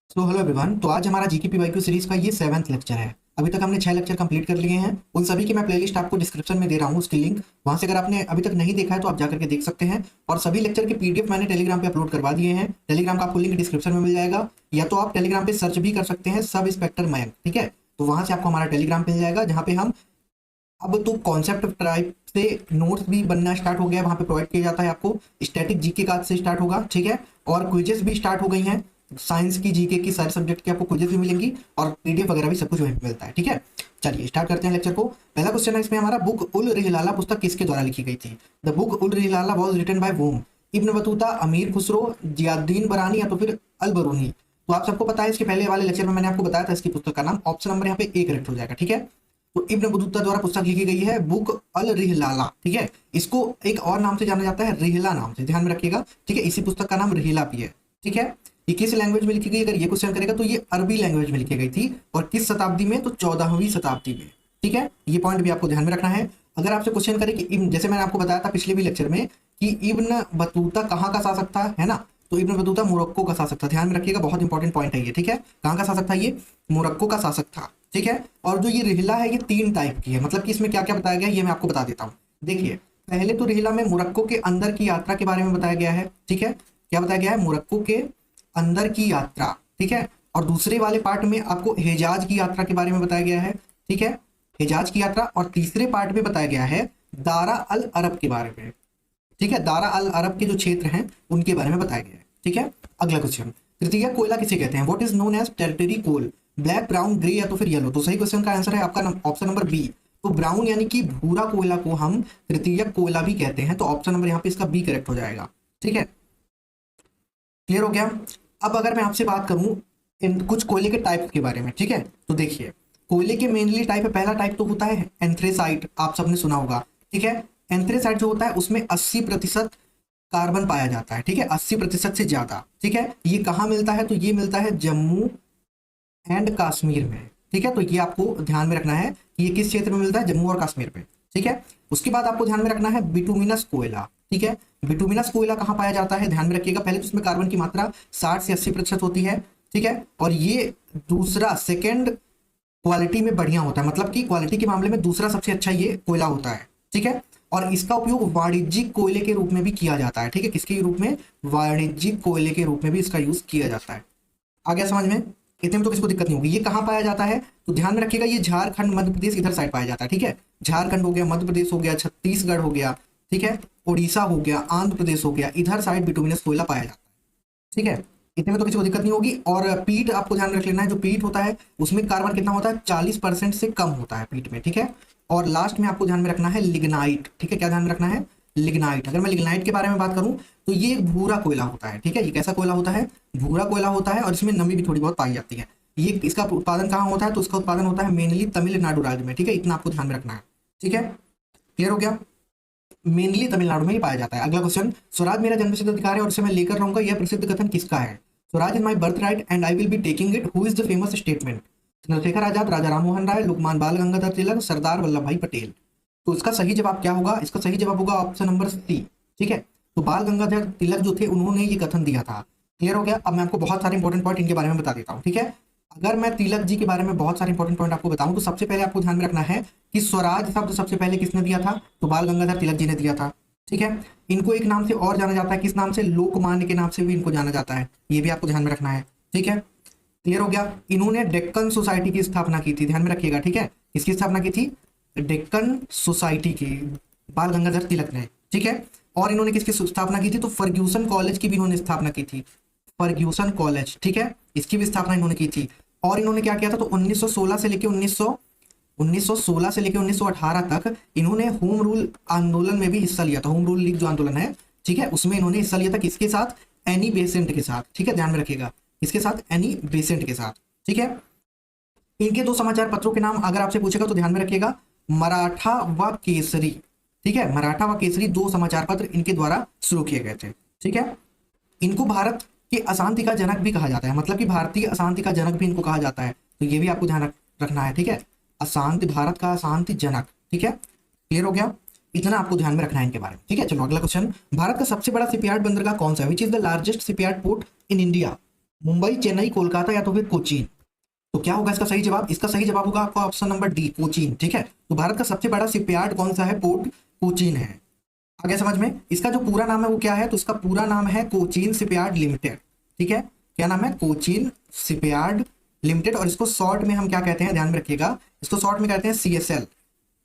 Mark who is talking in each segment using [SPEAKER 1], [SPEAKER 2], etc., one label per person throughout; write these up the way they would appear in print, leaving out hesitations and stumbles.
[SPEAKER 1] Hello everyone. तो आज हमारा जीके पीवाईक्यू सीरीज का ये 7वां लेक्चर है। अभी तक हमने 6 लेक्चर कंप्लीट कर लिए हैं। उन सभी की मैं प्लेलिस्ट आपको डिस्क्रिप्शन में दे रहा हूँ, उसकी लिंक वहां से अगर आपने अभी तक नहीं देखा है तो आप जाकर के देख सकते हैं। और सभी लेक्चर के पीडीएफ मैंने टेलीग्राम पे अपलोड करवा दिए हैं। टेलीग्राम का आपको लिंक डिस्क्रिप्शन में मिल जाएगा, या तो आप टेलीग्राम पे सर्च भी कर सकते हैं सब इंस्पेक्टर मयंक। ठीक है, तो वहां से आपको हमारा टेलीग्राम मिल जाएगा, जहाँ पे हम अब तो कॉन्सेप्ट टाइप से नोट्स भी बनना स्टार्ट हो गया है। वहां पे प्रोवाइड किया जाता है आपको। स्टैटिक जीके का आज से स्टार्ट होगा, ठीक है। और क्विजेस भी स्टार्ट हो गई हैं। साइंस की, जीके की, सारे सब्जेक्ट की आपको क्विजेस भी मिलेंगी और पीडीएफ वगैरह भी सब कुछ वहीं पे मिलता है, ठीक है। चलिए स्टार्ट करते हैं लेक्चर को। पहला क्वेश्चन है इसमें हमारा, बुक उल रिहलाला पुस्तक किसके द्वारा लिखी गई थी? द बुक उल रिहलाला was written by whom? Ibn Battuta, Amir Khusro, Ziauddin बरानी, या तो फिर अल बरूनी। तो आप सबको पता है, इसके पहले वाले लेक्चर में मैंने आपको बताया था इसकी पुस्तक का नाम। ऑप्शन नंबर यहाँ पे ए करेक्ट हो जाएगा, ठीक है। तो इब्न बतूता द्वारा पुस्तक लिखी गई है बुक अल रिहलाला, ठीक है। इसको एक और नाम से जाना जाता है, रिहला नाम से, ध्यान में रखिएगा, ठीक है। इसी पुस्तक का नाम रिहला भी है, ठीक है। ये किस लैंग्वेज में लिखी गई, अगर ये क्वेश्चन करेगा तो ये अरबी लैंग्वेज में लिखी गई थी। और किस शताब्दी में? तो 14वीं शताब्दी में, ठीक है। ये पॉइंट भी आपको ध्यान में रखना है। अगर आपसे क्वेश्चन करे कि जैसे मैंने आपको बताया था पिछले भी लेक्चर में कि इब्न बतूता कहाँ का शासक था, है ना। तो इब्न बतूता मोरक्को का शासक था, ध्यान में रखिएगा, बहुत इंपॉर्टेंट पॉइंट है ये, ठीक है। कहाँ का शासक था ये? मोरक्को का शासक था, ठीक है। और जो ये रिहला है ये 3 टाइप की है, मतलब कि इसमें क्या क्या बताया गया है ये मैं आपको बता देता हूँ। देखिए, पहले तो रिहला में मोरक्को के अंदर की यात्रा के बारे में बताया गया है, ठीक है। क्या बताया गया है? मोरक्को के अंदर की यात्रा, ठीक है। और दूसरे वाले पार्ट में आपको हिजाज की यात्रा के बारे में बताया गया है, ठीक है, हिजाज की यात्रा। और तीसरे पार्ट में बताया गया है दारा अल अरब के बारे में, ठीक है। दारा अल अरब के जो क्षेत्र हैं उनके बारे में बताया गया है, ठीक है। अगला क्वेश्चन, तृतीयक कोयला किसे कहते हैं? What is known as territory coal? Black, brown, grey, या तो फिर येलो। तो सही क्वेश्चन का आंसर है आपका ऑप्शन नंबर बी। तो ब्राउन यानी कि भूरा कोयला को हम तृतीयक कोयला भी कहते हैं। तो ऑप्शन नंबर यहाँ पे इसका बी करेक्ट हो जाएगा, ठीक है। क्लियर हो गया। अब अगर मैं आपसे बात करूं इन कुछ कोयले के टाइप के बारे में, ठीक है, तो देखिए, कोयले के मेनली टाइप है, पहला टाइप तो होता है एंथ्रेसाइट, आप सबने सुना होगा, ठीक है। एंथ्रेसाइट जो होता है उसमें 80% कार्बन पाया जाता है, ठीक है, 80% से ज्यादा, ठीक है। ये कहाँ मिलता है? तो ये मिलता है जम्मू एंड कश्मीर में, ठीक है। तो ये आपको ध्यान में रखना है कि ये किस क्षेत्र में मिलता है, जम्मू और कश्मीर में, ठीक है। उसके बाद आपको ध्यान में रखना है बिटुमिनस कोयला, ठीक है। बिटुमिनस कोयला कहाँ पाया जाता है, ध्यान में रखिएगा। पहले तो उसमें कार्बन की मात्रा 60 से 80% होती है, ठीक है। और ये दूसरा सेकेंड क्वालिटी में बढ़िया होता है, मतलब कि क्वालिटी के मामले में दूसरा सबसे अच्छा ये कोयला होता है, ठीक है। और इसका उपयोग वाणिज्यिक कोयले के रूप में भी किया जाता है, ठीक है। किसके रूप में? वाणिज्यिक कोयले के रूप में भी इसका यूज किया जाता है। आ गया समझ में? इतने में तो किसको दिक्कत नहीं होगी। ये कहाँ पाया जाता है? तो ध्यान में रखिएगा, ये झारखंड, मध्य प्रदेश, इधर साइड पाया जाता है, ठीक है। झारखंड हो गया, मध्य प्रदेश हो गया, छत्तीसगढ़ हो गया, ठीक है, उड़ीसा हो गया, आंध्र प्रदेश हो गया, इधर साइड बिटुमिनस कोयला पाया जाता है, ठीक है। इतने में तो किसी को दिक्कत नहीं होगी। और पीट आपको ध्यान रख लेना है, जो पीट होता है उसमें कार्बन कितना होता है? 40% से कम होता है पीट में, ठीक है। और लास्ट में आपको ध्यान में रखना है लिग्नाइट, ठीक है। क्या ध्यान में रखना है? लिग्नाइट। अगर मैं लिग्नाइट के बारे में बात करूं तो ये एक भूरा कोयला होता है, ठीक है। ये कैसा कोयला होता है? भूरा कोयला होता है, और इसमें नमी भी थोड़ी बहुत पाई जाती है। ये इसका उत्पादन कहाँ होता है? तो इसका उत्पादन होता है मेनली तमिलनाडु राज्य में, ठीक है। इतना आपको ध्यान में रखना है, ठीक है। क्लियर हो गया? मेनली तमिलनाडु में ही पाया जाता है। अगला क्वेश्चन, स्वराज मेरा जन्मसिद्ध अधिकार है और इसे मैं लेकर रहूंगा, यह प्रसिद्ध कथन किसका है? Swaraj is my birthright and I will be taking it, who is the famous statement? Chandrashekhar Azad, Raja Rammohan Roy, Lokmanya Bal Gangadhar तिलक, सरदार वल्लभ भाई पटेल। तो इसका सही जवाब क्या होगा? इसका सही जवाब होगा ऑप्शन नंबर सी, ठीक है। तो बाल गंगाधर तिलक जो थे उन्होंने ये कथन दिया था। क्लियर हो गया। अब मैं आपको बहुत सारे इंपॉर्टेंट पॉइंट इनके बारे में बता देता हूँ, ठीक है। अगर मैं तिलक जी के बारे में बहुत सारे इंपॉर्टेंट पॉइंट आपको बताऊं तो सबसे पहले आपको ध्यान में रखना है कि स्वराज शब्द सबसे पहले किसने दिया था? तो बाल गंगाधर तिलक जी ने दिया था, ठीक है। इनको एक नाम से और जाना जाता है, किस नाम से? लोकमान्य के नाम से भी इनको जाना जाता है, ये भी आपको ध्यान में रखना है, ठीक है। क्लियर हो गया। इन्होंने डेक्कन सोसाइटी की स्थापना की थी, ध्यान में रखिएगा, ठीक है। किसकी स्थापना की थी? डेक्कन सोसाइटी की, बाल गंगाधर तिलक ने, ठीक है। और इन्होंने किसकी स्थापना की थी? तो फर्ग्यूसन कॉलेज की भी इन्होंने स्थापना की थी, फर्ग्यूसन कॉलेज, ठीक है, इसकी भी स्थापना इन्होंने की थी। और इन्होंने क्या किया था? तो 1916 से लेकर 1916 से लेकर 1918 तक इन्होंने होम रूल आंदोलन में भी हिस्सा लिया था। होम रूल लीग जो आंदोलन है, ठीक है, उसमें इन्होंने हिस्सा लिया था। किसके साथ? एनी बेसेंट के साथ, ठीक है, ध्यान में रखिएगा, किसके साथ? एनी बेसेंट के साथ, ठीक है। इनके 2 समाचार पत्रों के नाम अगर आपसे पूछेगा तो ध्यान में रखिएगा, मराठा व केसरी, ठीक है। मराठा व केसरी 2 समाचार पत्र इनके द्वारा शुरू किए गए थे, ठीक है। इनको भारत के अशांति का जनक भी कहा जाता है, मतलब कि भारतीय अशांति का जनक भी इनको कहा जाता है। तो ये भी आपको ध्यान रखना है, ठीक है। अशांति, भारत का अशांति जनक, ठीक है। क्लियर हो गया। इतना आपको ध्यान में रखना है इनके बारे में, ठीक है। चलो अगला क्वेश्चन, भारत का सबसे बड़ा शिपयार्ड बंदरगाह कौन सा है? Which is the largest shipyard port in India? Mumbai, Chennai, Kolkata या तो फिर कोचीन। तो क्या होगा इसका सही जवाब? इसका सही जवाब होगा आपका ऑप्शन नंबर डी, कोचीन। ठीक है, तो भारत का सबसे बड़ा शिपयार्ड कौन सा है? पोर्ट कोचीन है। आगे समझ में? इसका जो पूरा नाम है वो क्या है? तो इसका पूरा नाम है कोचीन शिपयार्ड लिमिटेड। ठीक है, क्या नाम है? Cochin shipyard limited. और इसको शॉर्ट में हम क्या कहते हैं, ध्यान में रखिएगा, इसको शॉर्ट में कहते हैं CSL।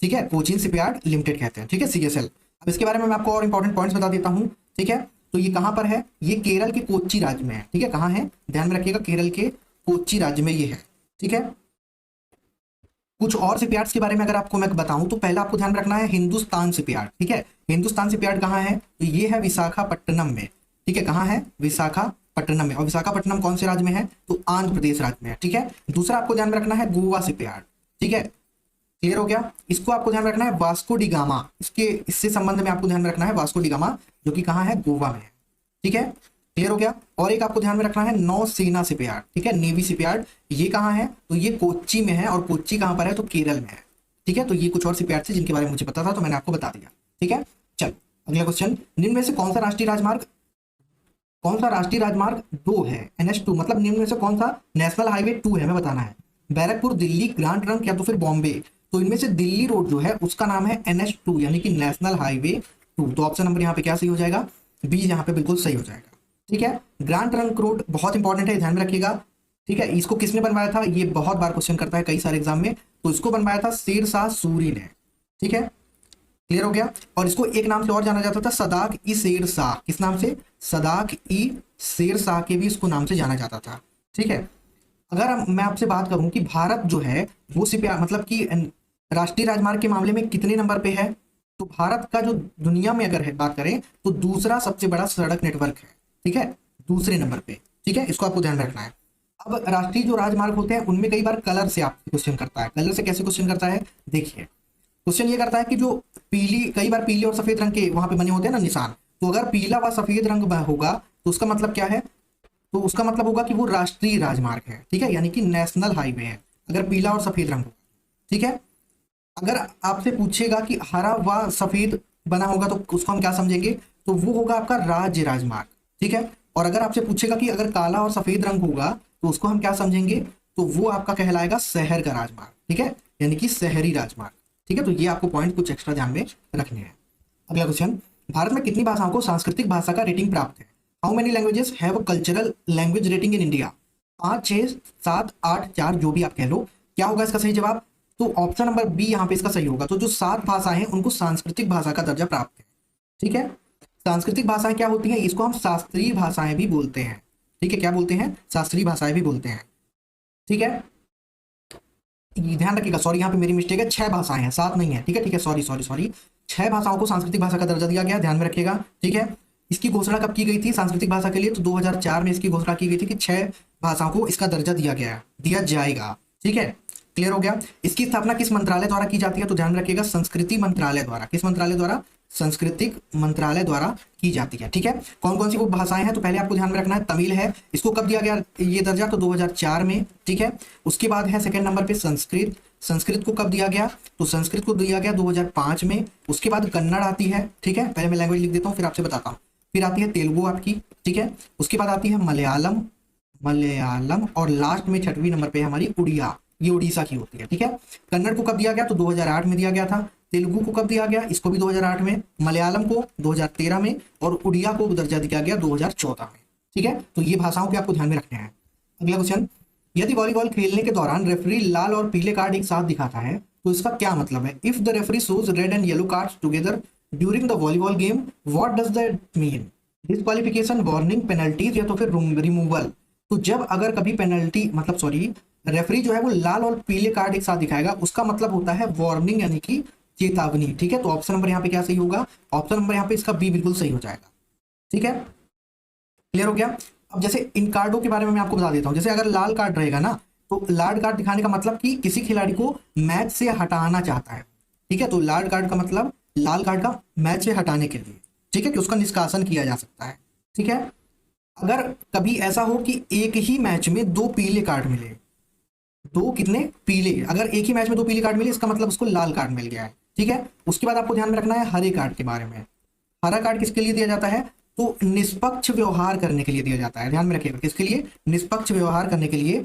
[SPEAKER 1] ठीक है, कोचीन शिपयार्ड लिमिटेड कहते हैं। ठीक है, CSL। अब इसके बारे में मैं आपको और इंपॉर्टेंट पॉइंट्स बता देता हूं। ठीक है, तो ये कहां पर है? ये केरल के कोच्चि राज्य में है। ठीक है, कहां है? ध्यान में रखिएगा, केरल के कोच्चि राज्य में ये है। ठीक है, कुछ और शिपयार्ड्स के बारे में अगर आपको मैं बताऊं तो पहला आपको ध्यान रखना है हिंदुस्तान शिपयार्ड। ठीक है, हिंदुस्तान शिपयार्ड कहाँ है? तो ये है विशाखापट्टनम में। ठीक है, कहाँ है? विशाखापट्टनम में। और विशाखापट्टनम कौन से राज्य में है? तो आंध्र प्रदेश राज्य में है। ठीक है, दूसरा आपको ध्यान रखना है गोवा शिपयार्ड। ठीक है, क्लियर हो गया? इसको आपको ध्यान रखना है वास्को डी गामा, इससे संबंध में आपको ध्यान रखना है वास्को डी गामा, जो कि कहाँ है? गोवा में है। ठीक है, क्लियर हो गया? और एक आपको ध्यान में रखना है नौसेना शिपयार्ड। ठीक है, नेवी शिपयार्ड, ये कहाँ है? तो ये कोच्चि में है। और कोच्चि कहाँ पर है? तो केरल में है। ठीक है, तो ये कुछ और शिपयार्ड थे जिनके बारे में मुझे पता था, तो मैंने आपको बता दिया। ठीक है, चल अगला क्वेश्चन, निम्न में से कौन सा राष्ट्रीय राजमार्ग 2 है? NH2 मतलब निम्न में से कौन सा नेशनल हाईवे 2 है, हमें बताना है। बैरकपुर, दिल्ली, ग्रांड ट्रंक या तो फिर बॉम्बे। तो इनमें से दिल्ली रोड जो है उसका नाम है NH2 यानी कि नेशनल हाईवे 2। तो ऑप्शन नंबर यहाँ पे क्या सही हो जाएगा? बी यहाँ पे बिल्कुल सही हो जाएगा। ठीक है, ग्रांड ट्रंक रोड बहुत इंपॉर्टेंट है, ध्यान में रखिएगा। ठीक है, इसको किसने बनवाया था? ये बहुत बार क्वेश्चन करता है कई सारे एग्जाम में। तो इसको बनवाया था शेरशाह सूरी ने। ठीक है, क्लियर हो गया? और इसको एक नाम से और जाना जाता था, सदाक ई शेर शाह। किस नाम से? सदाक ई शेर शाह के भी इसको नाम से जाना जाता था। ठीक है, अगर मैं आपसे बात करूं कि भारत जो है वो मतलब कि राष्ट्रीय राजमार्ग के मामले में कितने नंबर पे है, तो भारत का जो दुनिया में अगर है बात करें तो दूसरा सबसे बड़ा सड़क नेटवर्क है। ठीक है, दूसरे नंबर पे। ठीक है, इसको आपको ध्यान रखना है। अब राष्ट्रीय जो राजमार्ग होते हैं उनमें कई बार कलर से आपसे क्वेश्चन करता है। कलर से कैसे क्वेश्चन करता है? देखिए, क्वेश्चन ये करता है कि जो कई बार पीले और सफेद रंग के वहां पे बने होते हैं ना निशान, तो अगर पीला व सफेद रंग होगा तो उसका मतलब क्या है? तो उसका मतलब होगा कि वो राष्ट्रीय राजमार्ग है। ठीक है, यानी कि नेशनल हाईवे है, अगर पीला और सफेद रंग होगा। ठीक है, अगर आपसे पूछेगा कि हरा व सफेद बना होगा तो उसको हम क्या समझेंगे? तो वो होगा आपका राज्य राजमार्ग। ठीक है, और अगर आपसे पूछेगा कि अगर काला और सफेद रंग होगा तो उसको हम क्या समझेंगे? तो वो आपका कहलाएगा शहर का राजमार्ग। ठीक है, यानी कि शहरी राजमार्ग। ठीक है, तो ये आपको पॉइंट कुछ एक्स्ट्रा ध्यान में रखने हैं। अगला क्वेश्चन, भारत में कितनी भाषाओं को सांस्कृतिक भाषा का रेटिंग प्राप्त है? How many languages have cultural language rating in India? 5, 6, 7, 8, 4, जो भी आप कह लो। क्या होगा इसका सही जवाब? तो ऑप्शन नंबर बी यहाँ पे इसका सही होगा। तो जो 7 भाषाएं हैं उनको सांस्कृतिक भाषा का दर्जा प्राप्त है। ठीक है, सांस्कृतिक भाषाएं क्या होती हैं? इसको हम शास्त्रीय भाषाएं भी बोलते हैं। ठीक है, क्या बोलते हैं? शास्त्रीय भाषाएं भी बोलते हैं। ठीक है, ध्यान रखिएगा, सॉरी यहाँ पे मेरी मिस्टेक है, 6 भाषाएं हैं, 7 नहीं है। ठीक है, ठीक है, सॉरी सॉरी सॉरी, 6 भाषाओं को सांस्कृतिक भाषा का दर्जा दिया गया, ध्यान में रखिएगा। ठीक है, इसकी घोषणा कब की गई थी सांस्कृतिक भाषा के लिए? तो 2004 में इसकी घोषणा की गई थी कि 6 भाषाओं को इसका दर्जा दिया जाएगा। ठीक है, क्लियर हो गया? इसकी स्थापना किस मंत्रालय द्वारा की जाती है? तो ध्यान रखिएगा, संस्कृति मंत्रालय द्वारा। किस मंत्रालय द्वारा? सांस्कृतिक मंत्रालय द्वारा की जाती है। ठीक है, कौन कौन सी वो भाषाएं हैं? तो पहले आपको ध्यान में रखना है तमिल है, इसको कब दिया गया ये दर्जा? तो 2004 में। ठीक है, उसके बाद है सेकंड नंबर पे संस्कृत। संस्कृत को कब दिया गया? तो संस्कृत को दिया गया 2005 में। उसके बाद कन्नड़ आती है। ठीक है, पहले मैं लैंग्वेज लिख देता हूँ फिर आपसे बताता हूँ। फिर आती है तेलुगु आपकी। ठीक है, उसके बाद आती है मलयालम और लास्ट में 6वें नंबर पे हमारी उड़िया, ये उड़ीसा की होती है। ठीक है, कन्नड़ को कब दिया गया? तो 2008 में दिया गया था। तेलुगु को कब दिया गया? इसको भी 2008 में। मलयालम को 2013 में और उड़िया को दर्जा दिया गया 2014 में। ठीक है, तो ये भाषाओं के आपको ध्यान में रखने हैं। अगला क्वेश्चन, यदि वॉलीबॉल खेलने के दौरान रेफरी लाल और पीले कार्ड एक साथ दिखाता है तो इसका क्या मतलब है? If the referee shows red and yellow cards together during the volleyball game, what does that mean? Disqualification, warning, penalties या तो फिर रिमूवल। तो जब अगर कभी पेनल्टी मतलब सॉरी रेफरी जो है वो लाल और पीले कार्ड एक साथ दिखाएगा, उसका मतलब होता है वार्निंग यानी कि चेतावनी। ठीक है, तो ऑप्शन नंबर यहाँ पे क्या सही होगा? ऑप्शन नंबर यहाँ पे इसका बी बिल्कुल सही हो जाएगा। ठीक है, क्लियर हो गया? अब जैसे इन कार्डों के बारे में मैं आपको बता देता हूं। जैसे अगर लाल कार्ड रहेगा ना, तो लाल कार्ड दिखाने का मतलब कि किसी खिलाड़ी को मैच से हटाना चाहता है। ठीक है, तो लाल कार्ड का मतलब लाल कार्ड का मैच से हटाने के लिए। ठीक है, कि उसका निष्कासन किया जा सकता है। ठीक है, अगर कभी ऐसा हो कि एक ही मैच में 2 पीले कार्ड मिले, 2 कितने पीले, अगर एक ही मैच में 2 पीले कार्ड मिले इसका मतलब उसको लाल कार्ड मिल गया है। ठीक है, उसके बाद आपको ध्यान में रखना है हरे कार्ड के बारे में। हरा कार्ड किसके लिए दिया जाता है? तो निष्पक्ष व्यवहार करने के लिए दिया जाता है। ध्यान में रखिएगा, किसके लिए? निष्पक्ष व्यवहार करने के लिए।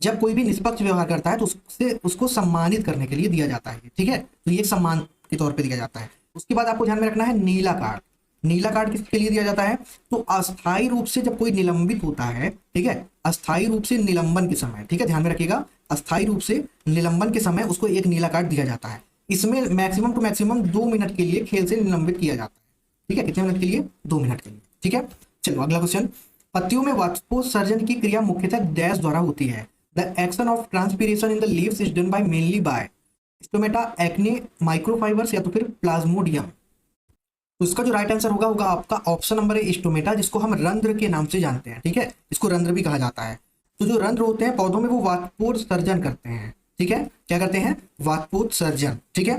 [SPEAKER 1] जब कोई भी निष्पक्ष व्यवहार करता है तो उससे उसको सम्मानित करने के लिए दिया जाता है, ठीक है। तो ये सम्मान के तौर पे दिया जाता है। उसके बाद आपको ध्यान में रखना है नीला कार्ड। नीला कार्ड किसके लिए दिया जाता है? तो अस्थायी रूप से जब कोई निलंबित होता है, ठीक है, अस्थायी रूप से निलंबन के समय, ठीक है, ध्यान में रखिएगा, अस्थायी रूप से निलंबन के समय उसको एक नीला कार्ड दिया जाता है। इसमें मैक्सिमम टू मैक्सिमम 2 मिनट के लिए खेल से निलंबित किया जाता है, ठीक है। कितने मिनट के लिए? 2 मिनट के लिए, ठीक है। चलो अगला क्वेश्चन, पत्तियों में वाष्पोत्सर्जन की क्रिया मुख्यतः डैश द्वारा होती है। The action of transpiration in the leaves is done by mainly by stomata, acne, microfibres या तो फिर प्लाज्मोडियम। तो इसका जो राइट आंसर होगा आपका ऑप्शन नंबर है स्टोमेटा, जिसको हम रंध्र के नाम से जानते हैं, ठीक है। इसको रंध्र भी कहा जाता है। तो जो रंध्र होते हैं पौधों में वो वाष्पोत्सर्जन करते हैं, ठीक है। क्या करते हैं? वाष्पोत्सर्जन, ठीक है।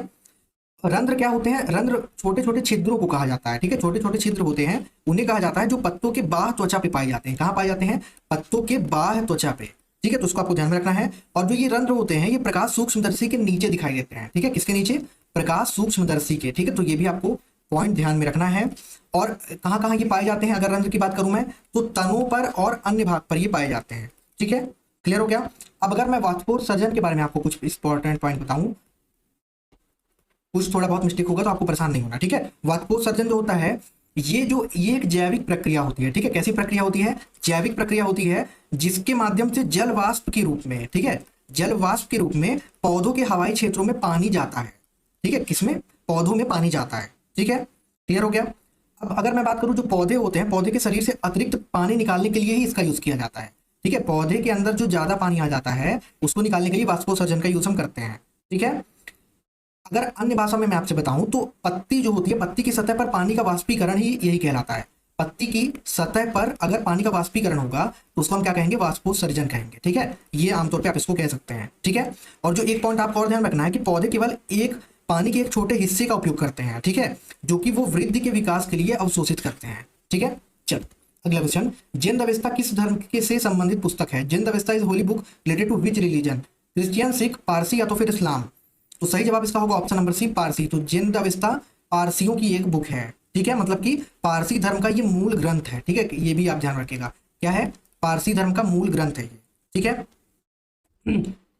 [SPEAKER 1] रंध्र क्या होते हैं? रंध्र छोटे छोटे छिद्रों को कहा जाता है, ठीक है। छोटे छोटे छिद्र होते हैं, उन्हें कहा जाता है, जो पत्तों के बाह्य त्वचा पे पाए जाते हैं। कहाँ पाए जाते हैं? पत्तों के बाह्य त्वचा पे, ठीक है। तो उसको आपको ध्यान में रखना है। और जो ये रंध्र होते हैं ये प्रकाश सूक्ष्मदर्शी के नीचे दिखाई देते हैं, ठीक है। किसके नीचे? प्रकाश सूक्ष्मदर्शी के, ठीक है। तो ये भी आपको पॉइंट ध्यान में रखना है। और कहाँ कहाँ ये पाए जाते हैं? अगर रंध्र की बात करूं मैं तो तनों पर और अन्य भाग पर ये पाए जाते हैं, ठीक है। क्लियर हो गया? अब अगर मैं वाष्पोत्सर्जन के बारे में आपको कुछ इंपॉर्टेंट पॉइंट बताऊं, कुछ थोड़ा बहुत मिस्टेक होगा तो आपको परेशान नहीं होना, ठीक है। वाष्पोत्सर्जन जो होता है ये एक जैविक प्रक्रिया होती है, ठीक है। कैसी प्रक्रिया होती है? जैविक प्रक्रिया होती है, जिसके माध्यम से जल वाष्प के रूप में, ठीक है, जल वाष्प के रूप में पौधों के हवाई क्षेत्रों में पानी जाता है, ठीक है। किसमें? पौधों में पानी जाता है, ठीक है। क्लियर हो गया? अब अगर मैं बात करूं, जो पौधे होते हैं, पौधे के शरीर से अतिरिक्त पानी निकालने के लिए ही इसका यूज किया जाता है, ठीक है। पौधे के अंदर जो ज्यादा पानी आ जाता है उसको निकालने के लिए वाष्पोत्सर्जन का यूज हम करते हैं, ठीक है। अगर अन्य भाषा में मैं आपसे बताऊं तो पत्ती जो होती है, पत्ती की सतह पर पानी का वाष्पीकरण ही यही कहलाता है। पत्ती की सतह पर अगर पानी का वाष्पीकरण होगा तो उसको हम क्या कहेंगे? वाष्पोत्सर्जन कहेंगे, ठीक है। ये आमतौर पे आप इसको कह सकते हैं, ठीक है। और जो एक पॉइंट आपको और ध्यान रखना है कि पौधे केवल एक पानी के एक छोटे हिस्से का उपयोग करते हैं, ठीक है, जो कि वो वृद्धि के विकास के लिए अवशोषित करते हैं, ठीक है। चलो अगला क्वेश्चन, जिंद अवस्था किस धर्म के से संबंधित पुस्तक है? Zend Avesta is holy book related to which religion? Christian, Sikh, Parsi या तो फिर इस्लाम? तो सही जवाब इसका होगा ऑप्शन नंबर सी, पारसी। तो जिंद अवस्था पारसियों की एक बुक है, ठीक है। मतलब कि पारसी धर्म का ये मूल ग्रंथ है, ठीक है। ये भी आप ध्यान रखिएगा, क्या है? पारसी धर्म का मूल ग्रंथ है ये, ठीक है।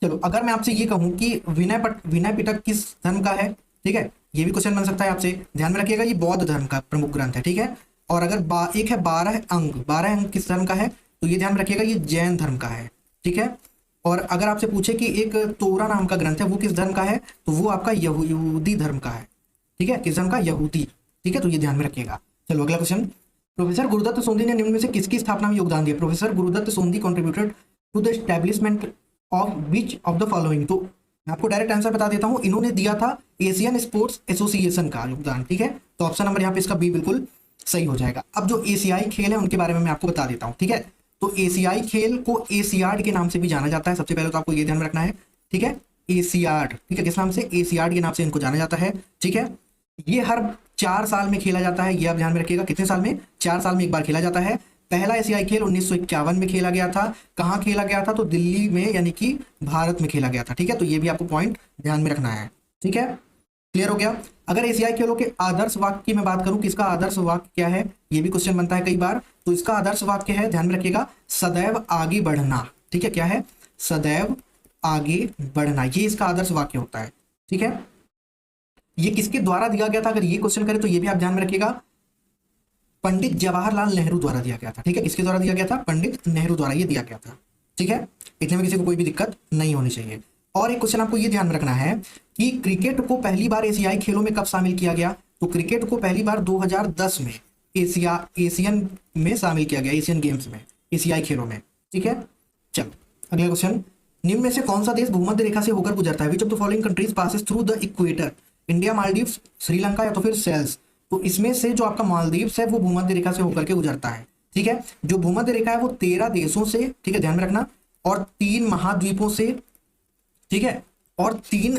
[SPEAKER 1] चलो अगर मैं आपसे ये कहूं कि विनय पिटक किस धर्म का है, ठीक है, ये भी क्वेश्चन बन सकता है आपसे। ध्यान में रखिएगा ये बौद्ध धर्म का प्रमुख ग्रंथ है, ठीक है। और अगर एक है 12 अंग किस धर्म का है, तो ये ध्यान में रखिएगा ये जैन धर्म का है, ठीक है। और अगर आपसे पूछे कि एक तोरा नाम का ग्रंथ है वो किस धर्म का है, तो वो आपका यहूदी धर्म का है, ठीक है। किस धर्म का? यहूदी, ठीक है। तो ये ध्यान में रखिएगा। चलो अगला क्वेश्चन, प्रोफेसर गुरुदत्त सोंधी ने निम्न में से किसकी स्थापना में योगदान दिया? Professor Gurudutt Sondhi contributed to the establishment of which of the following? तो मैं आपको डायरेक्ट आंसर बता देता हूं, इन्होंने दिया था एशियन स्पोर्ट्स एसोसिएशन का योगदान, ठीक है। तो ऑप्शन नंबर यहाँ पे इसका बी बिल्कुल सही हो जाएगा। अब जो एशियाई खेल है उनके बारे में मैं आपको बता देता हूँ, ठीक है। तो एशियाई खेल को एशियाड के नाम से भी जाना जाता है। सबसे पहले तो आपको ये ध्यान में रखना है, ठीक है, एशियाड, ठीक है। किस नाम से? एशियाड के नाम से इनको जाना जाता है, ठीक है। ये हर 4 साल में खेला जाता है, ये आप ध्यान में रखिएगा। कितने साल में? 4 साल में एक बार खेला जाता है। पहला एशियाई खेल 1951 में खेला गया था। कहाँ खेला गया था? तो दिल्ली में, यानी कि भारत में खेला गया था, ठीक है। तो ये भी आपको पॉइंट ध्यान में रखना है, ठीक है। क्लियर हो गया? अगर एशियाई खेलों के आदर्श वाक्य की मैं बात करूं कि इसका आदर्श वाक्य क्या है, ये भी क्वेश्चन बनता है कई बार। तो इसका आदर्श वाक्य है, ध्यान में रखिएगा, सदैव आगे बढ़ना, ठीक है। क्या है? सदैव आगे बढ़ना, ये इसका आदर्श वाक्य होता है, ठीक है। ये किसके द्वारा दिया गया था? अगर ये क्वेश्चन करें तो ये भी आप ध्यान में रखिएगा, पंडित जवाहरलाल नेहरू द्वारा दिया गया था, ठीक है। किसके द्वारा दिया गया था? पंडित नेहरू द्वारा ये दिया गया था, ठीक है। इतने में किसी को कोई भी दिक्कत नहीं होनी चाहिए। और एक क्वेश्चन आपको ये ध्यान में रखना है कि क्रिकेट को पहली बार एशियाई खेलों में कब शामिल किया गया? तो क्रिकेट को पहली बार 2010 में एशियन में शामिल किया गया, एशियन गेम्स में, एशियाई खेलों में, ठीक है। चलो अगला क्वेश्चन, निम्न में से कौन सा देश भूमध्य रेखा से होकर गुजरता है? विच of the following countries passes through the equator? India, Maldives, Sri Lanka या तो फिर सेल्स? तो इसमें से जो आपका मालदीव्स है वो भूमध्य रेखा से होकर के गुजरता है, ठीक है। जो भूमध्य रेखा है वो 13 देशों से, ठीक है, ध्यान में रखना, और 3 महाद्वीपों से, ठीक है, और 3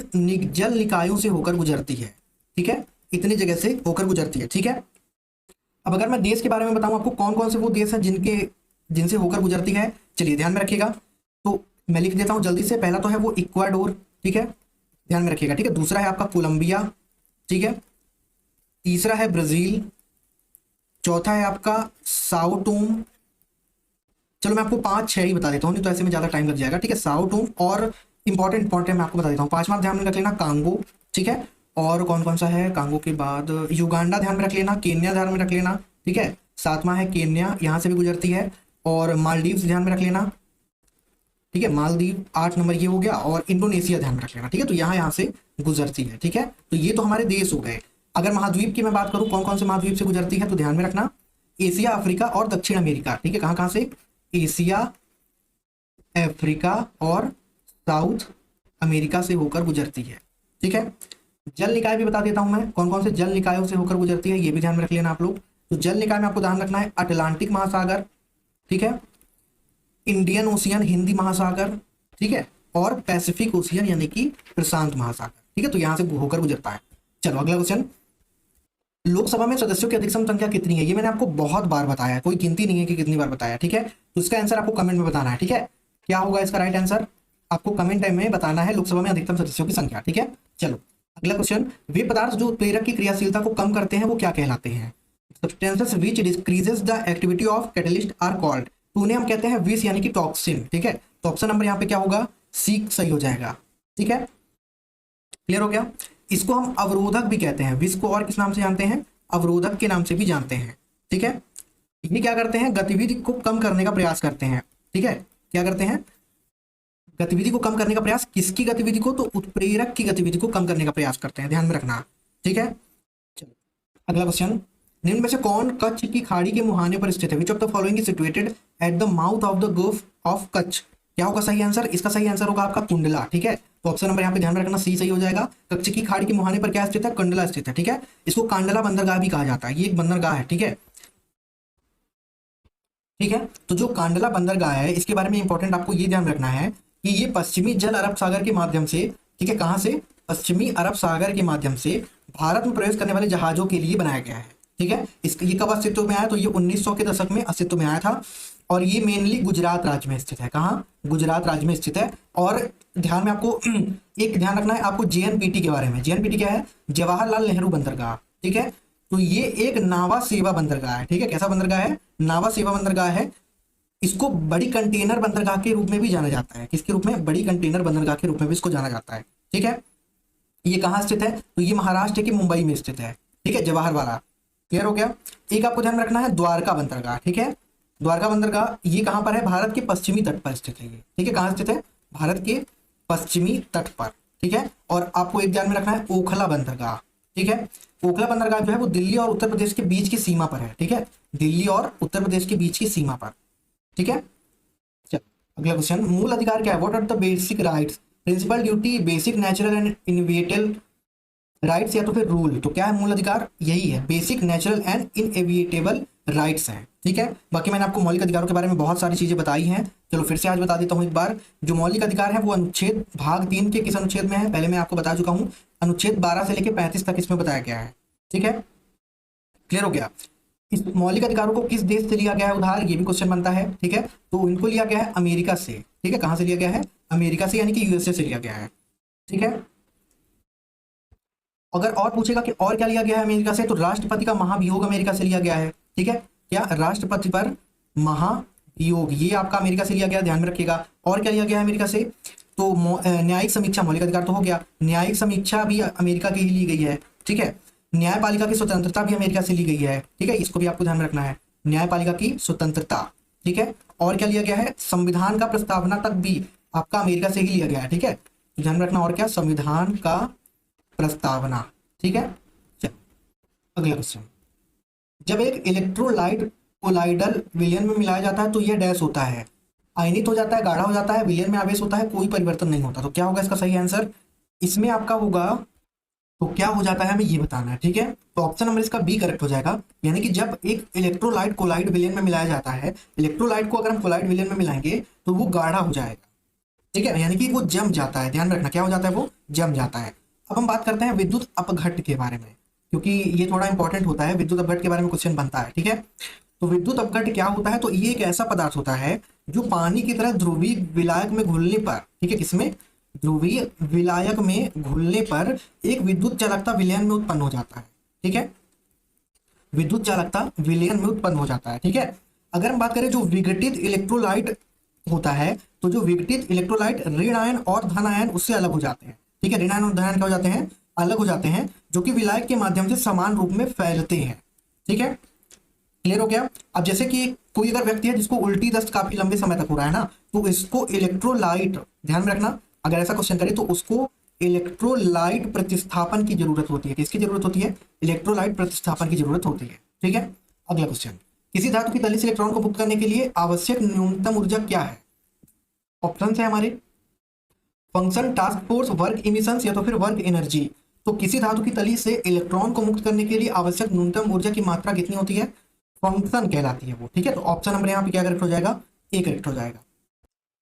[SPEAKER 1] जल निकायों से होकर गुजरती है, ठीक है। इतनी जगह से होकर गुजरती है, ठीक है। अब अगर मैं देश के बारे में बताऊं आपको, कौन कौन से वो देश हैं जिनसे होकर गुजरती है, चलिए ध्यान में रखिएगा। तो मैं लिख देता हूं जल्दी से। पहला तो है वो इक्वाडोर, ठीक है, ध्यान में रखिएगा, ठीक है। दूसरा है आपका कोलंबिया, ठीक है। तीसरा है ब्राजील, चौथा है आपका साओ टूम। चलो मैं आपको 5-6 ही बता देता हूँ, नहीं तो ऐसे में ज़्यादा टाइम लग जाएगा, ठीक है। साओ टूम और इंपॉर्टेंट मैं आपको बता देता हूँ। पांचवा ध्यान में रख लेना कांगो, ठीक है। और कौन कौन सा है, कांगो के बाद युगांडा ध्यान में रख लेना, केन्या ध्यान में रख लेना, ठीक है। सातवां है केन्या, यहाँ से भी गुजरती है। और मालदीव्स ध्यान में रख लेना, ठीक है। मालदीव 8 नंबर ये हो गया। और इंडोनेशिया ध्यान में रख लेना, ठीक है। तो यहाँ से गुजरती है, ठीक है। तो ये तो हमारे देश हो गए। अगर महाद्वीप की मैं बात करूँ कौन कौन से महाद्वीप से गुजरती है, तो ध्यान में रखना एशिया, अफ्रीका और दक्षिण अमेरिका, ठीक है। कहाँ कहाँ से, एशिया, अफ्रीका और साउथ अमेरिका से होकर गुजरती है, ठीक है। जल निकाय भी बता देता हूं मैं, कौन कौन से जल निकायों से होकर गुजरती है, ये भी ध्यान में रख लेना आप लोग। तो जल निकाय में आपको ध्यान रखना है अटलांटिक महासागर, ठीक है, इंडियन ओशियन हिंदी महासागर, ठीक है, और पैसिफिक ओशियन यानी कि प्रशांत महासागर, ठीक है। तो यहां से होकर गुजरता है। चलो अगला क्वेश्चन, लोकसभा में सदस्यों की अधिकतम संख्या कितनी है, ये मैंने आपको बहुत बार बताया है, कोई गिनती नहीं है कि कितनी बार बताया, ठीक है। तो इसका आंसर आपको कमेंट में बताना है, ठीक है। क्या होगा इसका राइट आंसर, आपको कमेंट में बताना है लोकसभा में अधिकतम सदस्यों की संख्या, ठीक है। चलो अगला क्वेश्चन, वे पदार्थ जो उत्प्रेरक की क्रियाशीलता को कम करते हैं वो क्या कहलाते हैं। Substances which decreases the activity of catalyst are called, तो उन्हें हम कहते हैं विष यानी कि टॉक्सिन, ठीक है। तो ऑप्शन नंबर यहाँ पे क्या होगा, सी सही हो जाएगा, ठीक है। क्लियर हो गया। इसको हम अवरोधक भी कहते हैं, विष को और किस नाम से जानते हैं, अवरोधक के नाम से भी जानते हैं, ठीक है। ये क्या करते हैं, गतिविधि को कम करने का प्रयास करते हैं, ठीक है। क्या करते हैं, गतिविधि को कम करने का प्रयास, किसकी गतिविधि को, तो उत्प्रेरक की गतिविधि को कम करने का प्रयास करते हैं, ध्यान में रखना, ठीक है। चलो अगला क्वेश्चन, निम्न में से कौन कच्छ की खाड़ी के मुहाने पर स्थित है, विच of the following is situated at the mouth of the gulf of Kutch. क्या होगा सही आंसर, इसका सही आंसर होगा आपका कुंडला, ठीक है। तो ऑप्शन नंबर यहाँ पे ध्यान में रखना सी सही हो जाएगा। कच्छ की खाड़ी के मुहाने पर क्या स्थित है, कंडला स्थित है, ठीक है। इसको कांडला बंदरगाह भी कहा जाता है, ये एक बंदरगाह है, ठीक है, ठीक है। तो जो कांडला बंदरगाह है इसके बारे में इंपॉर्टेंट आपको ये ध्यान रखना है कि ये पश्चिमी जल अरब सागर के माध्यम से, ठीक है, कहां से, पश्चिमी अरब सागर के माध्यम से भारत में प्रवेश करने वाले जहाजों के लिए बनाया गया है, ठीक है। ये कब अस्तित्व में आया, तो ये 1900 के दशक में अस्तित्व में आया था। और ये मेनली गुजरात राज्य में स्थित है, कहाँ, गुजरात राज्य में स्थित है। और ध्यान में आपको एक ध्यान रखना है आपको जेएनपीटी के बारे में। जेएनपीटी क्या है, जवाहरलाल नेहरू बंदरगाह, ठीक है। तो ये एक नावा सेवा बंदरगाह है, ठीक है। कैसा बंदरगाह है, नावा सेवा बंदरगाह है। इसको बड़ी कंटेनर बंदरगाह के रूप में भी जाना जाता है, किसके रूप में, बड़ी कंटेनर बंदरगाह के रूप में भी इसको जाना जाता है, ठीक है। ये कहाँ स्थित है, तो ये महाराष्ट्र के मुंबई में स्थित है, ठीक है, जवाहर वाला। क्लियर हो गया। एक आपको ध्यान रखना है द्वारका बंदरगाह, ठीक है। द्वारका बंदरगाह ये कहाँ पर है, भारत के पश्चिमी तट पर स्थित है ये, ठीक है। कहाँ स्थित है, भारत के पश्चिमी तट पर, ठीक है। और आपको एक ध्यान में रखना है ओखला बंदरगाह, ठीक है। ओखला बंदरगाह जो है वो दिल्ली और उत्तर प्रदेश के बीच की सीमा पर है, ठीक है, दिल्ली और उत्तर प्रदेश के बीच की सीमा पर, ठीक है। चलो अगला क्वेश्चन, मूल अधिकार क्या है, what are the basic rights, principal duty, basic natural and inevitable rights, या तो फिर रूल। तो क्या है मूल अधिकार, यही है, basic natural and inevitable rights हैं, ठीक है। बाकी मैंने आपको मौलिक अधिकारों के बारे में बहुत सारी चीजें बताई हैं, चलो फिर से आज बता देता हूं एक बार। जो मौलिक अधिकार है वो अनुच्छेद भाग 3 के किस अनुच्छेद में है, पहले मैं आपको बता चुका हूं, अनुच्छेद 12 से लेकर 35 तक इसमें बताया गया है, ठीक है। क्लियर हो गया। इस मौलिक अधिकारों को किस देश से लिया गया है उधार, ये भी क्वेश्चन बनता है, ठीक है। तो इनको लिया गया है अमेरिका से, ठीक है। कहां से लिया गया है, अमेरिका से, यानी कि यूएसए से लिया गया है, ठीक है। अगर और पूछेगा कि और क्या लिया गया है अमेरिका से, तो राष्ट्रपति का महाभियोग अमेरिका से लिया गया है, ठीक है। क्या, राष्ट्रपति पर महाभियोग, ये आपका अमेरिका से लिया गया, ध्यान में रखिएगा। और क्या लिया गया है अमेरिका से, तो न्यायिक समीक्षा, मौलिक अधिकार तो हो गया, न्यायिक समीक्षा भी अमेरिका की ही ली गई है, ठीक है। न्यायपालिका की स्वतंत्रता भी अमेरिका से ली गई है, ठीक है, इसको भी आपको ध्यान में रखना है, न्यायपालिका की स्वतंत्रता, ठीक है। और क्या लिया गया है, संविधान का प्रस्तावना तक भी आपका अमेरिका से ही लिया गया है, ठीक है, ध्यान में रखना। और क्या, संविधान का प्रस्तावना, ठीक है। चलो अगला क्वेश्चन, जब एक इलेक्ट्रोलाइट कोलाइडल विलयन में मिलाया जाता है तो यह डैश होता है, आयनित हो जाता है, गाढ़ा हो जाता है, विलयन में आवेश होता है, कोई परिवर्तन नहीं होता। तो क्या होगा इसका सही आंसर, इसमें आपका होगा, तो क्या हो जाता है हमें ये बताना है, ठीक है। तो ऑप्शन नंबर इसका बी करेक्ट हो जाएगा, यानी कि जब एक इलेक्ट्रोलाइट कोलाइड विलयन में मिलाया जाता है, इलेक्ट्रोलाइट को अगर हम कोलाइड विलयन में मिलाएंगे तो वो गाढ़ा हो जाएगा, ठीक है, यानी कि वो जम जाता है, ध्यान रखना, क्या हो जाता है, वो जम जाता है। अब हम बात करते हैं विद्युत अपघट्ट के बारे में, क्योंकि ये थोड़ा इंपॉर्टेंट होता है, विद्युत अपघट्ट के बारे में क्वेश्चन बनता है, ठीक है। तो विद्युत अपघट्ट क्या होता है, तो ये एक ऐसा पदार्थ होता है जो पानी की तरह ध्रुवीय विलायक में घुलने पर, ठीक है, किसमें, ध्रुवीय विलायक में घुलने पर एक विद्युत चालकता विलयन में उत्पन्न हो जाता है, ठीक है। विद्युत चालकता विलयन में उत्पन्न हो जाता है। ठीक है, अगर हम बात करें जो विघटित इलेक्ट्रोलाइट होता है, तो जो विघटित इलेक्ट्रोलाइट ऋण आयन और धन आयन उससे अलग हो जाते हैं। ठीक है, ऋण आयन और धन आयन क्या हो जाते हैं, अलग हो जाते हैं, जो कि विलायक के माध्यम से समान रूप में फैलते हैं। ठीक है, क्लियर हो गया। अब जैसे कि कोई अगर व्यक्ति है जिसको उल्टी दस्त काफी लंबे समय तक हो रहा है ना, तो इसको इलेक्ट्रोलाइट, ध्यान में रखना, अगर ऐसा क्वेश्चन करे तो उसको इलेक्ट्रोलाइट प्रतिस्थापन की जरूरत होती है। किसकी जरूरत होती है, इलेक्ट्रोलाइट प्रतिस्थापन की जरूरत होती है। ठीक है, अगला क्वेश्चन, किसी धातु की तली से इलेक्ट्रॉन को मुक्त करने के लिए आवश्यक न्यूनतम ऊर्जा क्या है। ऑप्शन है हमारे function, task force, work emissions या तो फिर वर्क एनर्जी। तो किसी धातु की तली से इलेक्ट्रॉन को मुक्त करने के लिए आवश्यक न्यूनतम ऊर्जा की मात्रा कितनी होती है, फंक्शन कहलाती है वो। ठीक है, तो ऑप्शन नंबर यहाँ पे क्या करेक्ट हो जाएगा, ए करेक्ट हो जाएगा।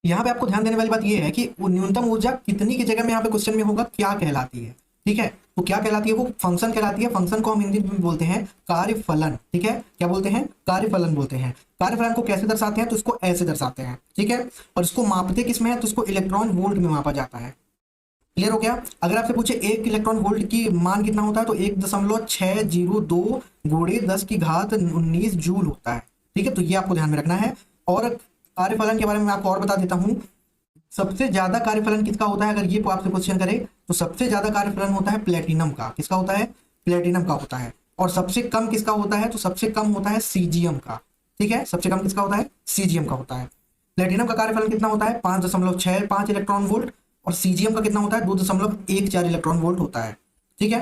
[SPEAKER 1] यहाँ पे आपको ध्यान देने वाली बात ये है कि वो न्यूनतम ऊर्जा कितनी की जगह में यहाँ पे क्वेश्चन में होगा क्या कहलाती है। ठीक है, तो क्या कहलाती है, वो फंक्शन कहलाती है। फंक्शन को हम हिंदी में बोलते हैं कार्यफलन। ठीक है, क्या बोलते हैं, कार्यफलन बोलते हैं। कार्यफलन को कैसे दर्शाते हैं, तो इसको ऐसे दर्शाते हैं। ठीक है, और इसको मापते किसमें है, तो इसको इलेक्ट्रॉन वोल्ट में मापा जाता है। क्लियर हो गया। अगर आपसे पूछे 1 इलेक्ट्रॉन वोल्ट की मान कितना होता है, तो 1.602 गुणे 10⁻19 जूल होता है। ठीक है, तो ये आपको ध्यान में रखना है। और कार्यफलन के बारे में आपको और बता देता हूं, सबसे ज्यादा कार्यफलन किसका होता है, अगर ये आपसे क्वेश्चन करे तो सबसे ज्यादा कार्यफलन होता है प्लेटिनम का। किसका होता है, प्लेटिनम का होता है। और सबसे कम किसका होता है, तो सबसे कम होता है सीजियम का। ठीक है, सबसे कम किसका होता है, सीजियम का होता है। प्लेटिनम का कार्यफलन कितना होता है, 5.65 इलेक्ट्रॉन वोल्ट, और सीजियम का कितना होता है, 2.14 इलेक्ट्रॉन वोल्ट होता है। ठीक है,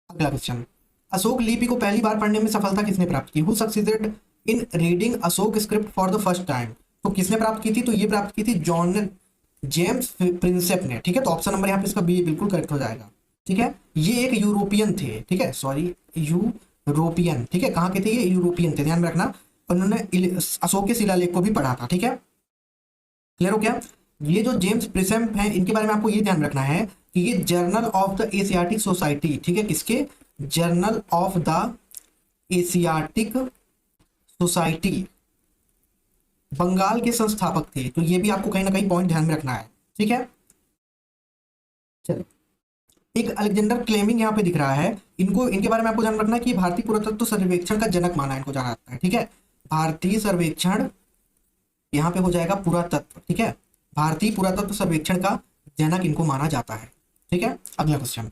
[SPEAKER 1] अगला क्वेश्चन, अशोक लिपि को पहली बार पढ़ने में सफलता किसने प्राप्त की। Who succeeded in reading Ashok script for the first time. तो किसने प्राप्त की थी, तो ये प्राप्त की थी जॉन जेम्स प्रिंसेप ने। ठीक है, तो ऑप्शन नंबर यहाँ पे इसका बी बिल्कुल करेक्ट हो जाएगा। ठीक है, ये एक यूरोपियन थे। ठीक है, सॉरी, यूरोपियन। ठीक है, कहाँ के थे ये, यूरोपियन थे, ध्यान में रखना। उन्होंने अशोक के शिलालेख को भी पढ़ा था। ठीक है, क्लियर हो गया। ये जो जेम्स प्रिंसेप हैं, इनके बारे में आपको ये ध्यान रखना है कि ये journal of the Asiatic Society, ठीक है, किसके, journal of the Asiatic Society, Bengal के संस्थापक थे। तो ये भी आपको कहीं ना कहीं पॉइंट ध्यान में रखना है। ठीक है, चलो, एक अलेक्जेंडर क्लेमिंग यहाँ पे दिख रहा है, इनको, इनके बारे में आपको ध्यान रखना है कि भारतीय पुरातत्व सर्वेक्षण का जनक माना इनको जाना जाता है। ठीक है, भारतीय सर्वेक्षण यहाँ पे हो जाएगा पुरातत्व। ठीक है, भारतीय पुरातत्व सर्वेक्षण का जनक इनको माना जाता है। ठीक है, अगला क्वेश्चन,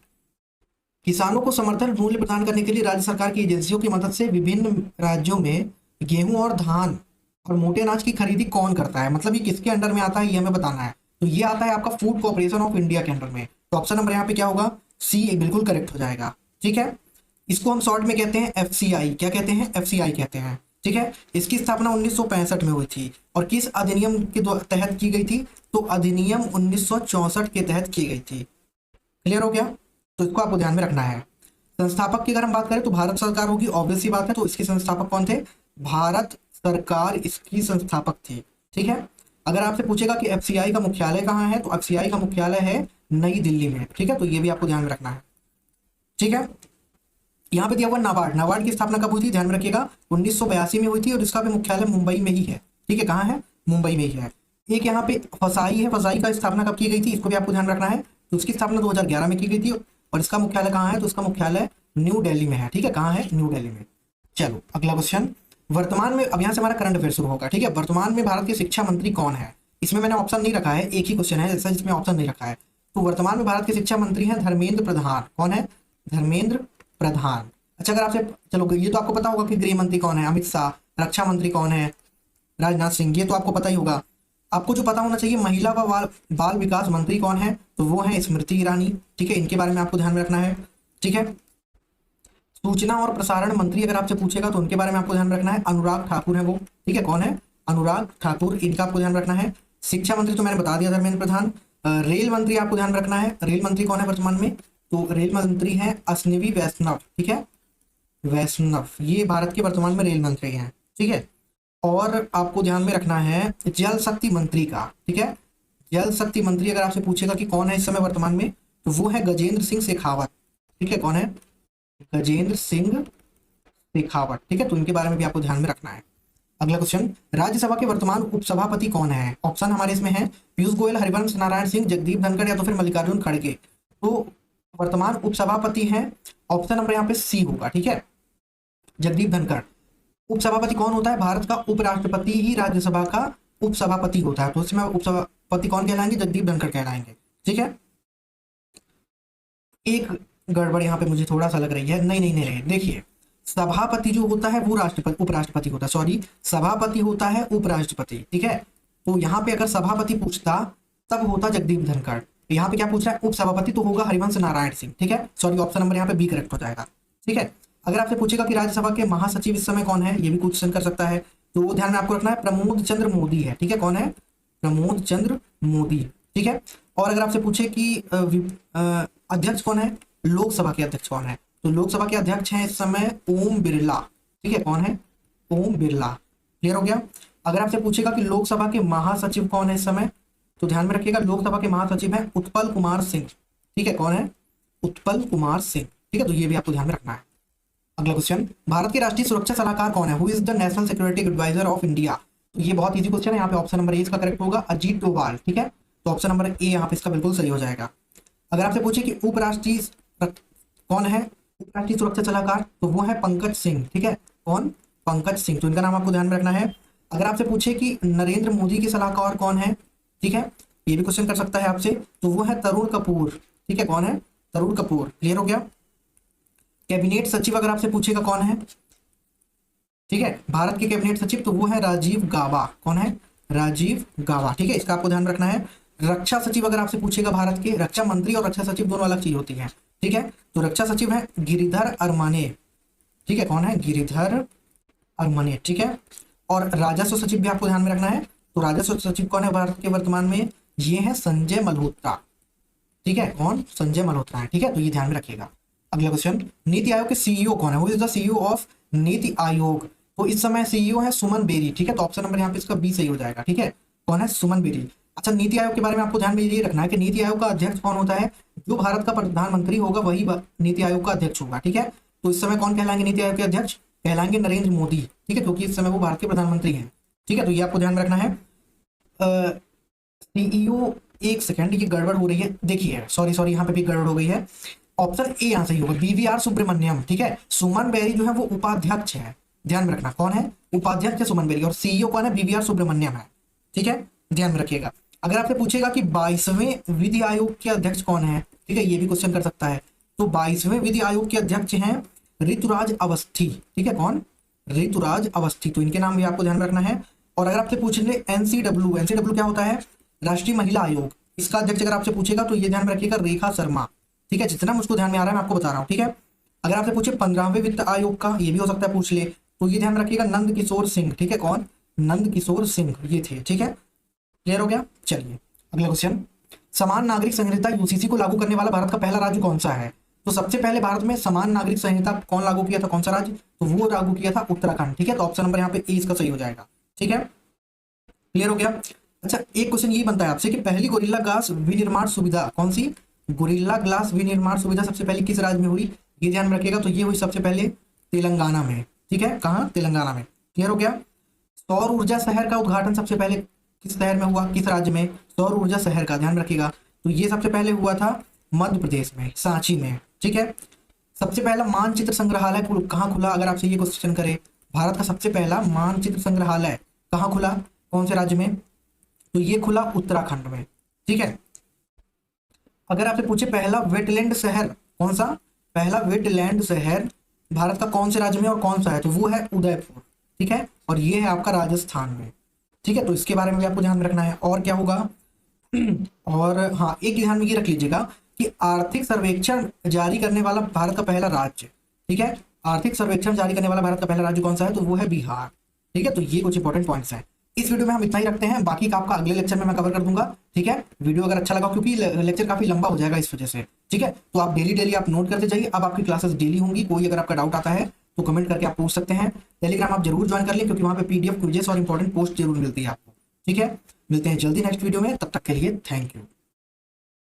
[SPEAKER 1] किसानों को समर्थन मूल्य प्रदान करने के लिए राज्य सरकार की एजेंसियों की मदद से विभिन्न राज्यों में गेहूं और धान और मोटे अनाज की खरीदी कौन करता है, मतलब ये किसके अंडर में आता है, ये हमें बताना है। तो ये आता है आपका फूड कॉर्पोरेशन ऑफ इंडिया के अंडर में। तो ऑप्शन नंबर यहाँ पे क्या होगा, सी बिल्कुल करेक्ट हो जाएगा। ठीक है, इसको हम शॉर्ट में कहते हैं एफसीआई। क्या कहते हैं, एफसीआई कहते हैं। ठीक है, इसकी स्थापना 1965 में हुई थी और किस अधिनियम के तहत की गई थी, तो अधिनियम 1964 के तहत की गई थी। क्लियर हो गया, तो इसको आपको ध्यान में रखना है। संस्थापक की अगर हम बात करें तो भारत सरकार होगी, ऑब्वियस सी बात है। तो इसके संस्थापक कौन थे, भारत सरकार इसकी संस्थापक थी। ठीक है, अगर आपसे पूछेगा कि एफसीआई का मुख्यालय कहाँ है, तो एफसीआई का मुख्यालय है नई दिल्ली में। ठीक है, तो ये भी आपको ध्यान में रखना है। ठीक है, यहाँ पे दिया हुआ नाबार्ड, नाबार्ड की स्थापना कब हुई थी, ध्यान में रखिएगा, 1982 में हुई थी और इसका भी मुख्यालय मुंबई में ही है। ठीक है, कहाँ है, मुंबई में ही है। एक यहाँ पे फसाई है, फसाई का स्थापना कब की गई थी, इसको भी आपको ध्यान रखना है। तो इसकी स्थापना 2011 में की गई थी और इसका मुख्यालय कहाँ है, तो इसका मुख्यालय न्यू दिल्ली में है। ठीक है, कहाँ है, न्यू दिल्ली में। चलो, अगला क्वेश्चन, वर्तमान में, अब यहाँ से हमारा करंट अफेयर शुरू होगा। ठीक है, वर्तमान में भारत के शिक्षा मंत्री कौन है, इसमें मैंने ऑप्शन नहीं रखा है, एक ही क्वेश्चन है ऐसा जिसमें ऑप्शन नहीं रखा है। तो वर्तमान में भारत के शिक्षा मंत्री हैं धर्मेंद्र प्रधान। कौन है, धर्मेंद्र प्रधान। अच्छा, अगर आपसे, चलो ये तो आपको पता होगा कि गृह मंत्री कौन है, अमित शाह। रक्षा मंत्री कौन है, राजनाथ सिंह, ये तो आपको पता ही होगा। आपको जो पता होना चाहिए, महिला व बाल विकास मंत्री कौन है, तो वो है स्मृति ईरानी। ठीक है, इनके बारे में आपको ध्यान में रखना है। ठीक है, सूचना और प्रसारण मंत्री अगर आपसे पूछेगा तो उनके बारे में आपको ध्यान रखना है, अनुराग ठाकुर है वो। ठीक है, कौन है, अनुराग ठाकुर, इनका आपको ध्यान रखना है। शिक्षा मंत्री तो मैंने बता दिया, धर्मेंद्र प्रधान। रेल मंत्री आपको ध्यान रखना है, रेल मंत्री कौन है वर्तमान में, तो रेल मंत्री है अश्विनी वैष्णव। ठीक है, वैष्णव, ये भारत के वर्तमान में रेल मंत्री हैं। ठीक है, और आपको ध्यान में रखना है जल शक्ति मंत्री का। ठीक है, जल शक्ति मंत्री अगर आपसे पूछेगा कि कौन है इस समय वर्तमान में, तो वो है गजेंद्र सिंह शेखावत। ठीक है, कौन है, गजेंद्र सिंह शेखावत। ठीक है, तो इनके बारे में भी आपको ध्यान में रखना है। अगला क्वेश्चन, राज्यसभा के वर्तमान उपसभापति कौन है, ऑप्शन हमारे इसमें है पीयूष गोयल, हरिवंश नारायण सिंह, जगदीप धनखड़ या तो फिर मल्लिकार्जुन खड़गे। तो वर्तमान उपसभापति हैं, ऑप्शन नंबर यहाँ पे सी होगा। ठीक है, जगदीप धनखड़। उपसभापति कौन होता है? भारत का उपराष्ट्रपति ही राज्यसभा का उपसभापति होता है, तो इसमें उपसभापति कौन कहलाएंगे? जगदीप धनखड़ कहलाएंगे। ठीक है, एक गड़बड़ यहाँ पे मुझे थोड़ा सा लग रही है। नहीं नहीं नहीं, देखिए सभापति जो होता है वो राष्ट्रपति उपराष्ट्रपति होता है, सॉरी सभापति होता है उपराष्ट्रपति। ठीक है, तो यहाँ पे अगर सभापति पूछता तब होता जगदीप धनखड़। यहाँ पे क्या पूछ रहा है? उपसभापति, तो होगा हरिवंश नारायण सिंह। ठीक है, सॉरी ऑप्शन नंबर यहाँ पे बी करेक्ट हो जाएगा। ठीक है, अगर आपसे पूछेगा कि राज्यसभा के महासचिव इस समय कौन है, ये भी क्वेश्चन कर सकता है, तो ध्यान में आपको रखना है प्रमोद चंद्र मोदी है। ठीक है, कौन है? प्रमोद चंद्र मोदी। ठीक है, और अगर आपसे पूछे कि अध्यक्ष कौन है, लोकसभा के अध्यक्ष कौन है, तो लोकसभा के अध्यक्ष हैं इस समय ओम बिरला। ठीक है, कौन है? ओम बिरला। क्लियर हो गया। अगर आपसे पूछेगा कि लोकसभा के महासचिव कौन है इस समय, तो ध्यान में रखिएगा लोकसभा के महासचिव हैं उत्पल कुमार सिंह। ठीक है, कौन है? उत्पल कुमार सिंह। ठीक है, तो ये भी आपको ध्यान में रखना है। अगला क्वेश्चन, भारत के राष्ट्रीय सुरक्षा सलाहकार कौन है? Who is the national security advisor of India? तो ये बहुत इजी क्वेश्चन है, यहाँ पे ऑप्शन नंबर ए इसका करेक्ट होगा, अजीत डोभाल। ठीक है, तो ऑप्शन नंबर ए यहाँ पे इसका बिल्कुल सही हो जाएगा। अगर आपसे पूछे कि उपराष्ट्रीय कौन है उपराष्ट्रीय सुरक्षा सलाहकार, तो वो है पंकज सिंह। ठीक है, कौन? पंकज सिंह। तो इनका नाम आपको ध्यान में रखना है। अगर आपसे पूछे कि नरेंद्र मोदी के सलाहकार कौन है, ठीक है, ये भी क्वेश्चन कर सकता है आपसे, तो वो है तरुण कपूर। ठीक है, कौन है? तरुण कपूर। क्लियर हो गया। कैबिनेट सचिव अगर आपसे पूछेगा कौन है, ठीक है, भारत के कैबिनेट सचिव, तो वो है राजीव गाबा। कौन है? राजीव गाबा। ठीक है, इसका आपको ध्यान रखना है। रक्षा सचिव अगर आपसे पूछेगा भारत के, रक्षा मंत्री और रक्षा सचिव दोनों अलग चीज होती है। ठीक है, तो रक्षा सचिव है गिरिधर अरमाने। ठीक है, कौन है? गिरिधर अरमाने। ठीक है, और राजस्व सचिव भी आपको ध्यान में रखना है। तो राजस्व सचिव कौन है भारत के वर्तमान में? ये है संजय मल्होत्रा। ठीक है, कौन? संजय मल्होत्रा है। ठीक है, तो ये ध्यान में रखिएगा। अगला क्वेश्चन, नीति आयोग के सीईओ कौन है? Who is the CEO of NITI Aayog? तो इस समय सीईओ है सुमन बेरी। ठीक है, तो ऑप्शन नंबर यहाँ पे इसका बी सही हो जाएगा। ठीक है, कौन है? सुमन बेरी। अच्छा, नीति आयोग के बारे में आपको ध्यान में ये रखना है कि नीति आयोग का अध्यक्ष कौन होता है? जो भारत का प्रधानमंत्री होगा वही नीति आयोग का अध्यक्ष होगा। ठीक है, तो इस समय कौन कहलाएंगे नीति आयोग के अध्यक्ष? कहलाएंगे नरेंद्र मोदी। ठीक है, क्योंकि इस समय वो भारत के प्रधानमंत्री हैं। ठीक है, तो ये आपको ध्यान में रखना है। सीईओ, एक सेकंड, ये गड़बड़ हो रही है, देखिए सॉरी यहाँ पे भी गड़बड़ हो गई है। ऑप्शन ए यहाँ सही होगा, बीवीआर सुब्रमण्यम। ठीक है, सुमन बेरी जो है वो उपाध्यक्ष है, ध्यान में रखना। कौन है? उपाध्यक्ष है सुमन बेरी, और सीईओ कौन है? बीवीआर सुब्रमण्यम है। ठीक है, ध्यान में रखिएगा। अगर आपसे पूछेगा कि 22वें विधि आयोग के अध्यक्ष कौन है, ठीक है, ये भी क्वेश्चन कर सकता है। तो 22वें विधि आयोग के अध्यक्ष हैं ऋतुराज अवस्थी। ठीक है, कौन? ऋतुराज अवस्थी। तो इनके नाम भी आपको ध्यान रखना है। और अगर आपसे पूछ ले एनसीडब्ल्यू, एनसीडब्ल्यू क्या होता है? राष्ट्रीय महिला आयोग, इसका अध्यक्ष अगर आपसे पूछेगा तो ये ध्यान में रखिएगा रेखा शर्मा। ठीक है, जितना मुझको ध्यान में आ रहा है मैं आपको बता रहा हूँ। ठीक है, अगर आपसे पूछे 15वें वित्त आयोग का, ये भी हो सकता है पूछ ले, तो ये ध्यान रखिएगा नंद किशोर सिंह। ठीक है, कौन? नंद किशोर सिंह ये थे। ठीक है, क्लियर हो गया। चलिए अगला क्वेश्चन, समान नागरिक संहिता यूसीसी को लागू करने वाला भारत का पहला राज्य कौन सा है? तो सबसे पहले भारत में समान नागरिक संहिता कौन लागू किया था? कौन सा राज्य? तो वो लागू किया था उत्तराखंड। ठीक है, तो ऑप्शन नंबर यहाँ पे ए इसका सही हो जाएगा। ठीक है, क्लियर हो गया। अच्छा, एक क्वेश्चन ये बनता है आपसे कि पहली गोरिल्ला ग्लास विनिर्माण सुविधा कौन सी? गोरिल्ला ग्लास विनिर्माण सुविधा सबसे पहले किस राज्य में हुई? ये ध्यान में रखिएगा। तो ये हुई सबसे पहले तेलंगाना में। ठीक है, कहाँ? तेलंगाना में। क्लियर हो गया। सौर ऊर्जा शहर का उद्घाटन सबसे पहले किस शहर में हुआ? किस राज्य में? सौर ऊर्जा शहर का ध्यान रखिएगा। तो ये सबसे पहले हुआ था मध्य प्रदेश में, सांची में। ठीक है, सबसे पहला मानचित्र संग्रहालय कहाँ खुला? अगर आपसे ये क्वेश्चन करे, भारत का सबसे पहला मानचित्र संग्रहालय कहाँ खुला? कौन से राज्य में? तो ये खुला उत्तराखंड में। ठीक है, अगर आपसे पूछे पहला वेटलैंड शहर कौन सा? पहला वेटलैंड शहर भारत का कौन से राज्य में और कौन सा है? तो वो है उदयपुर। ठीक है, और ये है आपका राजस्थान में। ठीक है, तो इसके बारे में भी आपको ध्यान में रखना है। और क्या होगा? और हाँ, एक ध्यान में ये रख लीजिएगा कि आर्थिक सर्वेक्षण जारी करने वाला भारत का पहला राज्य, ठीक है, आर्थिक सर्वेक्षण जारी करने वाला भारत का पहला राज्य कौन सा है? तो वो है बिहार। ठीक है, तो ये कुछ इंपॉर्टेंट पॉइंट्स हैं। इस वीडियो में हम इतना ही रखते हैं, बाकी का आपका अगले लेक्चर में मैं कवर कर दूंगा। ठीक है, वीडियो अगर अच्छा लगा, क्योंकि लेक्चर काफी लंबा हो जाएगा इस वजह से। ठीक है, तो आप डेली आप नोट करते जाइए। अब आपकी क्लासेस डेली होंगी। कोई अगर आपका डाउट आता है तो कमेंट करके आप पूछ सकते हैं। टेलीग्राम आप जरूर ज्वाइन कर लें, क्योंकि वहां पे पीडीएफ, क्विजेस और इंपॉर्टेंट पोस्ट जरूर मिलती है आपको। ठीक है, मिलते हैं जल्दी नेक्स्ट वीडियो में, तब तक के लिए थैंक यू।